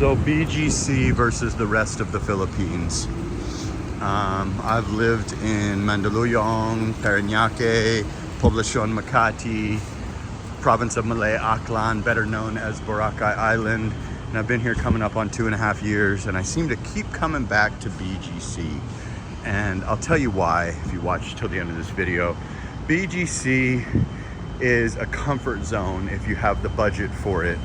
So BGC versus the rest of the Philippines. I've lived in Mandaluyong, Parañaque, Poblacion Makati, province of Malay Aklan, better known as Boracay Island. And I've been here coming up on 2.5 years, and I seem to keep coming back to BGC. And I'll tell you why if you watch till the end of this video. BGC is a comfort zone if you have the budget for it,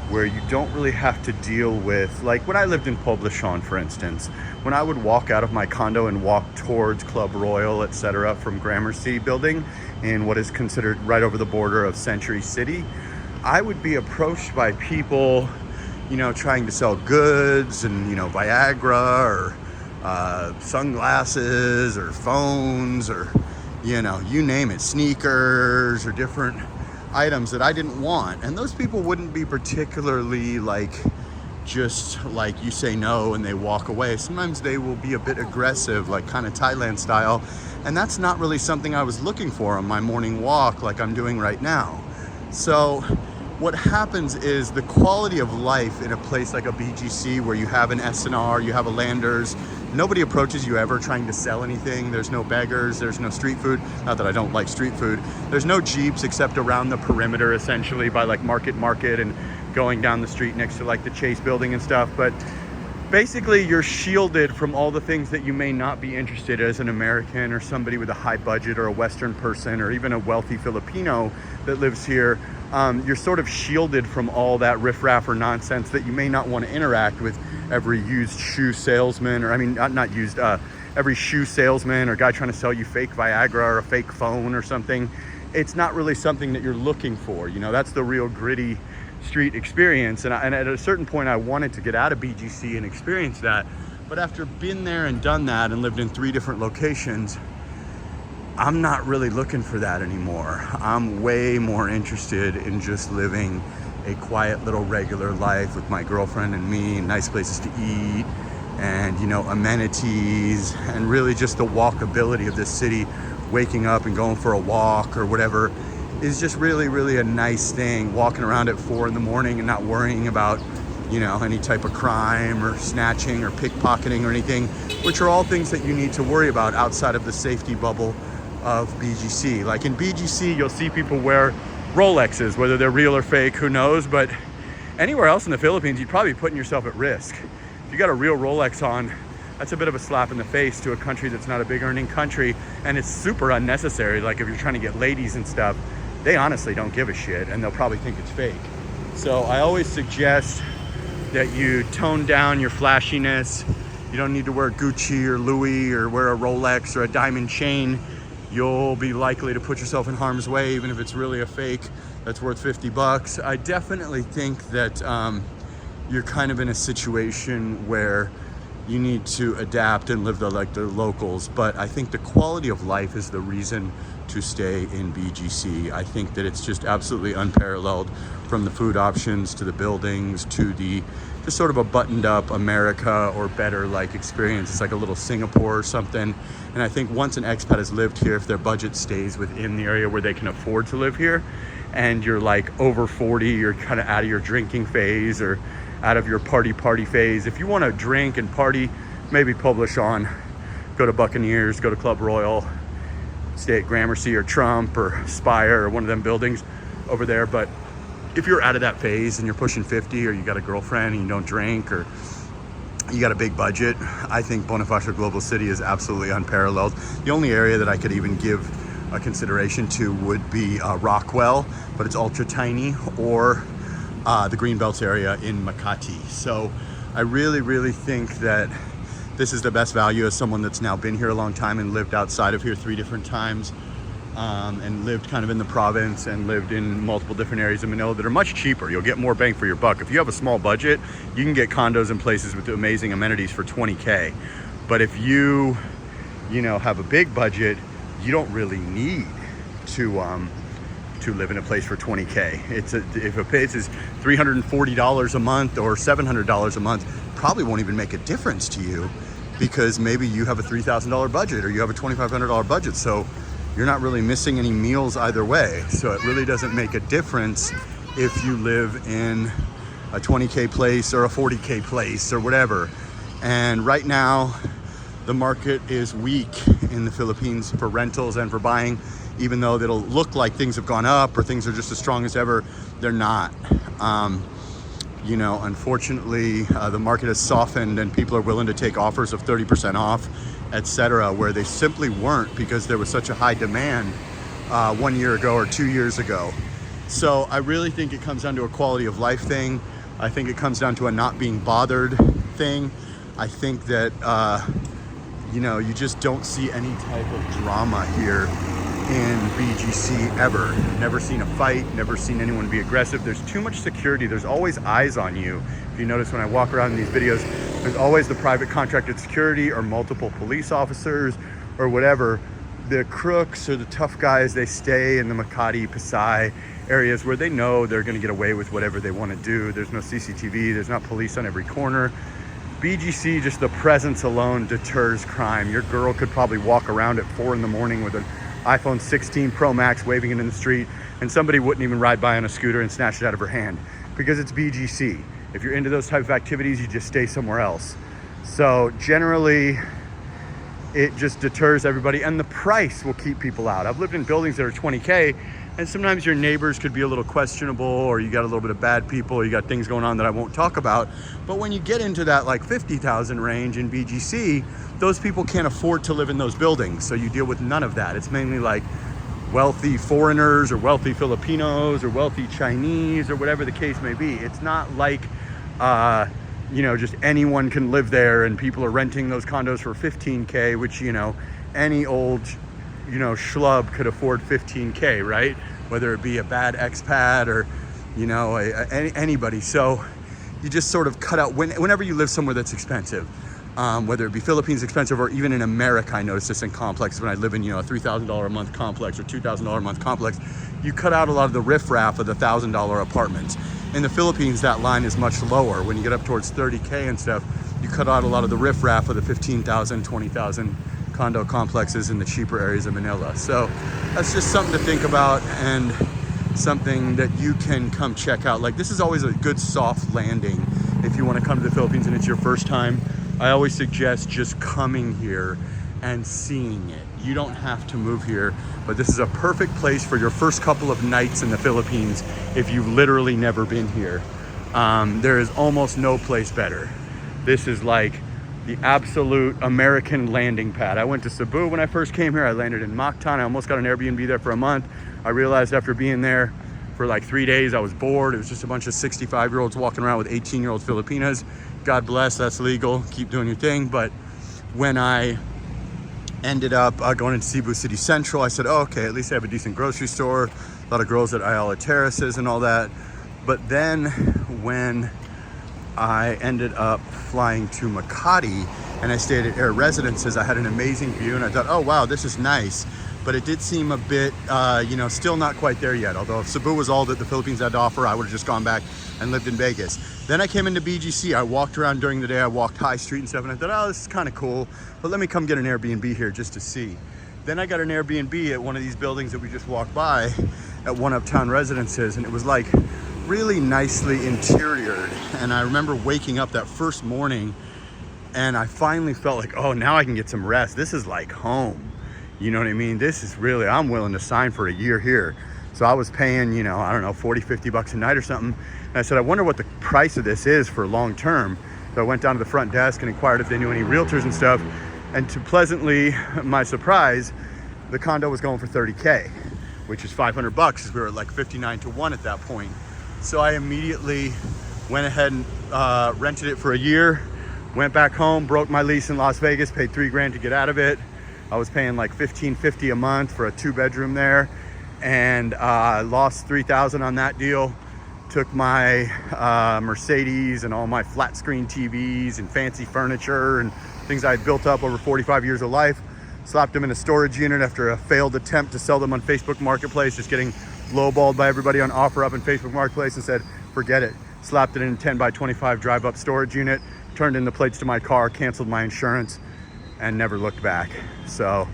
where you don't really have to deal with, like when I lived in Poblacion, for instance, when I would walk out of my condo and walk towards Club Royal, etc., from Gramercy building in what is considered right over the border of Century City, I would be approached by people, you know, trying to sell goods and, you know, Viagra or sunglasses or phones or, you know, you name it, sneakers or different items that I didn't want. And those people wouldn't be particularly like, just like you say no and they walk away. Sometimes they will be a bit aggressive, like kind of Thailand style. And that's not really something I was looking for on my morning walk like I'm doing right now. So what happens is the quality of life in a place like a BGC where you have an SNR, you have a Landers, nobody approaches you ever trying to sell anything. There's no beggars, there's no street food. Not that I don't like street food. There's no Jeeps except around the perimeter, essentially, by like Market and going down the street next to like the Chase building and stuff. But basically you're shielded from all the things that you may not be interested in as an American or somebody with a high budget or a Western person or even a wealthy Filipino that lives here. You're sort of shielded from all that riffraff or nonsense that you may not want to interact with every used shoe salesman, or I mean, not used, every shoe salesman or guy trying to sell you fake Viagra or a fake phone or something. It's not really something that you're looking for. You know, that's the real gritty street experience. And at a certain point, I wanted to get out of BGC and experience that. But after being there and done that and lived in 3 different locations, I'm not really looking for that anymore. I'm way more interested in just living a quiet little regular life with my girlfriend and me, nice places to eat, and, you know, amenities, and really just the walkability of this city. Waking up and going for a walk or whatever is just really, really a nice thing. Walking around at 4 in the morning and not worrying about, you know, any type of crime or snatching or pickpocketing or anything, which are all things that you need to worry about outside of the safety bubble of BGC. Like in BGC, you'll see people wear Rolexes, whether they're real or fake, who knows, but anywhere else in the Philippines, you'd probably be putting yourself at risk. If you got a real Rolex on, that's a bit of a slap in the face to a country that's not a big earning country, and it's super unnecessary. Like if you're trying to get ladies and stuff, they honestly don't give a shit, and they'll probably think it's fake. So I always suggest that you tone down your flashiness. You don't need to wear Gucci or Louis or wear a Rolex or a diamond chain. You'll be likely to put yourself in harm's way, even if it's really a fake that's worth $50. I definitely think that you're kind of in a situation where you need to adapt and live like the locals. But I think the quality of life is the reason to stay in BGC. I think that it's just absolutely unparalleled, from the food options to the buildings to the just sort of a buttoned up America or better like experience. It's like a little Singapore or something. And I think once an expat has lived here, if their budget stays within the area where they can afford to live here, and you're like over 40, you're kind of out of your drinking phase or out of your party phase. If you want to drink and party, maybe Poblacion, go to Buccaneers, go to Club Royal, stay at Gramercy or Trump or Spire or one of them buildings over there. But if you're out of that phase and you're pushing 50, or you got a girlfriend and you don't drink, or you got a big budget, I think Bonifacio Global City is absolutely unparalleled. The only area that I could even give a consideration to would be Rockwell, but it's ultra tiny, or the Greenbelt area in Makati. So I really, really think that this is the best value as someone that's now been here a long time and lived outside of here 3 different times, and lived kind of in the province and lived in multiple different areas of Manila that are much cheaper. You'll get more bang for your buck. If you have a small budget, you can get condos in places with amazing amenities for 20K. But if you know, have a big budget, you don't really need to live in a place for 20K. If a place is $340 a month or $700 a month, probably won't even make a difference to you, because maybe you have a $3,000 budget or you have a $2,500 budget. So you're not really missing any meals either way. So it really doesn't make a difference if you live in a 20K place or a 40K place or whatever. And right now, the market is weak in the Philippines for rentals and for buying, even though it'll look like things have gone up or things are just as strong as ever, they're not. You know, unfortunately, the market has softened and people are willing to take offers of 30% off, etc., where they simply weren't because there was such a high demand 1 year ago or 2 years ago. So I really think it comes down to a quality of life thing. I think it comes down to a not being bothered thing. I think that, you know, you just don't see any type of drama here in BGC ever. Never seen a fight, never seen anyone be aggressive. There's too much security. There's always eyes on you. If you notice when I walk around in these videos, there's always the private contracted security or multiple police officers or whatever. The crooks or the tough guys, they stay in the Makati, Pasay areas where they know they're gonna get away with whatever they wanna do. There's no CCTV, there's not police on every corner. BGC, just the presence alone deters crime. Your girl could probably walk around at 4 in the morning with an iPhone 16 Pro Max waving it in the street, and somebody wouldn't even ride by on a scooter and snatch it out of her hand because it's BGC. If you're into those type of activities, you just stay somewhere else. So generally, it just deters everybody, and the price will keep people out. I've lived in buildings that are 20K, and sometimes your neighbors could be a little questionable, or you got a little bit of bad people, or you got things going on that I won't talk about. But when you get into that like 50,000 range in BGC, those people can't afford to live in those buildings. So you deal with none of that. It's mainly like wealthy foreigners or wealthy Filipinos or wealthy Chinese or whatever the case may be. It's not like, you know, just anyone can live there and people are renting those condos for 15K, which, you know, any old, you know, schlub could afford 15K, right? Whether it be a bad expat or, you know, anybody. So you just sort of cut out, whenever you live somewhere that's expensive, whether it be Philippines expensive or even in America. I noticed this in complexes when I live in, you know, a $3,000 a month complex or $2,000 a month complex. You cut out a lot of the riffraff of the $1,000 apartments. In the Philippines, that line is much lower. When you get up towards 30K and stuff, you cut out a lot of the riffraff of the 15,000, 20,000 condo complexes in the cheaper areas of Manila. So that's just something to think about and something that you can come check out. Like, this is always a good soft landing if you want to come to the Philippines and it's your first time. I always suggest just coming here and seeing it. You don't have to move here, but this is a perfect place for your first couple of nights in the Philippines if you've literally never been here. There is almost no place better. This is like the absolute American landing pad. I went to Cebu when I first came here. I landed in Mactan. I almost got an Airbnb there for a month. I realized after being there for like 3 days, I was bored. It was just a bunch of 65-year-olds walking around with 18-year-old Filipinas. God bless, that's legal. Keep doing your thing. But when I ended up going into Cebu City Central, I said, oh, okay, at least I have a decent grocery store. A lot of girls at Ayala Terraces and all that. But then when I ended up flying to Makati and I stayed at Air Residences, I had an amazing view and I thought, oh wow, this is nice. But it did seem a bit, you know, still not quite there yet. Although if Cebu was all that the Philippines had to offer, I would have just gone back and lived in Vegas. Then I came into BGC. I walked around during the day. I walked High Street and stuff, and I thought, oh, this is kind of cool, but let me come get an Airbnb here just to see. Then I got an Airbnb at one of these buildings that we just walked by at One Uptown Residences, and it was like really nicely interiored. And I remember waking up that first morning and I finally felt like, oh, now I can get some rest. This is like home. You know what I mean? This is really, I'm willing to sign for a year here. So I was paying, you know, I don't know, 40, 50 bucks a night or something. And I said, I wonder what the price of this is for long term. So I went down to the front desk and inquired if they knew any realtors and stuff. And to pleasantly my surprise, the condo was going for 30K, which is 500 bucks because we were at like 59 to 1 at that point. So I immediately went ahead and rented it for a year, went back home, broke my lease in Las Vegas, paid $3 grand to get out of it. I was paying like $1,550 a month for a 2-bedroom there, and lost $3,000 on that deal. Took my Mercedes and all my flat screen TVs and fancy furniture and things I had built up over 45 years of life, slapped them in a storage unit after a failed attempt to sell them on Facebook Marketplace, just getting lowballed by everybody on OfferUp and Facebook Marketplace, and said, forget it. Slapped it in a 10 by 25 drive-up storage unit, turned in the plates to my car, canceled my insurance, and never looked back. So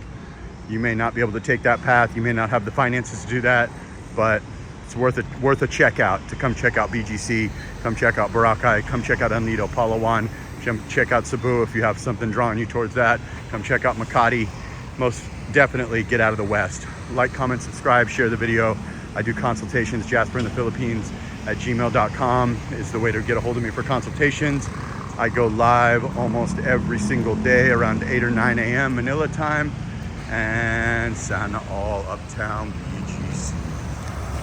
you may not be able to take that path. You may not have the finances to do that, but it's worth a check out, to come check out BGC Come check out Boracay. Come check out El Nido, Palawan. Come check out Cebu if you have something drawing you towards that. Come check out Makati. Most definitely get out of the West. Like, comment, subscribe, share the video. I do consultations. Philippines at gmail.com is the way to get a hold of me for consultations. I go live almost every single day around 8 or 9 a.m. Manila time. And Sana all uptown.